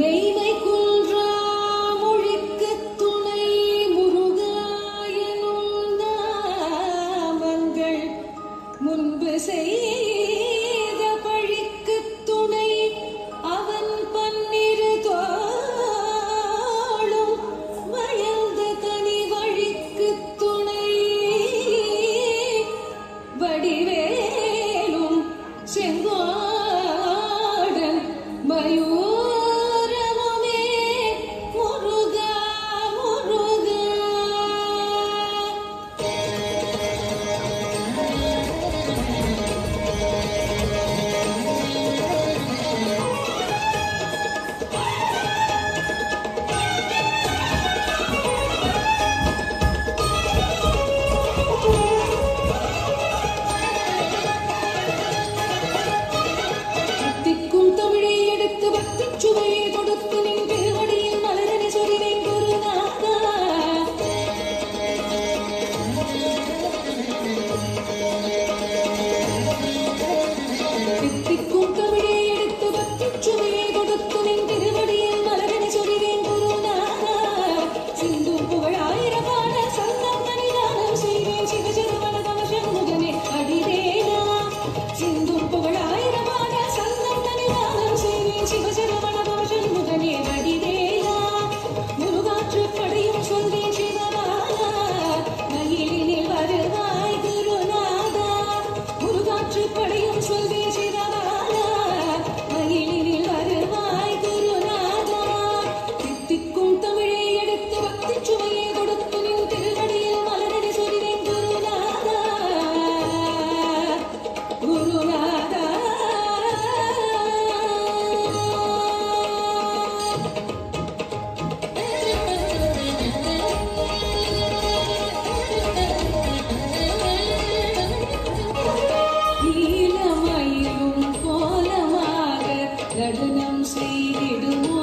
மெய்மை குன்றா மொழிக்குத் துணை முருகாயனும் நாமங்கள் முன்பு செய்த பழிக்குத் துணை அவன் பன்னிரு தோளும் வயல்த தனி வழிக்குத் துணை வடிவேலும் செங்கோடன் மயூரமுமே முருகா முருகா. திக்கும் தமிழை எடுத்து பக்திச் சுவையை கொடுத்து நின் திருவடியில் மலரடி சொரிவேன் குருநாதா. திக்கும் தமிழை எடுத்து பக்திச் சுவையை கொடுத்து நின் திருவடியில் மலரடி சொரிவேன் குருநாதா. சிந்தும் புகழ் ஆயிரமான சந்தம் தனிதானம் செய்வேன் சிவசரவண தவசண்முகனே அடிவேனா. சிந்தும் புகழ் ஆயிரமான சந்தம் தனிதானம் செய்வேன் சிவசரவண தவசண்முகனே அடிவேனா. முருகாற்று படையும் சொல்வேன் சிவபாலா மயிலினில் வருவாய் குருநாதா. முருகாற்று படையும் சொல்வேன் சிவபாலா மயிலினில் வருவாய் குருநாதா. தித்திக்கும் தமிழை எடுத்து பக்திச் சுவையை கொடுத்து நின் திருவடியில் மலரடி சொரிவேன் குருநாதா குருநாதா. நீலமயிலும் கோலமாக நடனம் செய்திடுமோ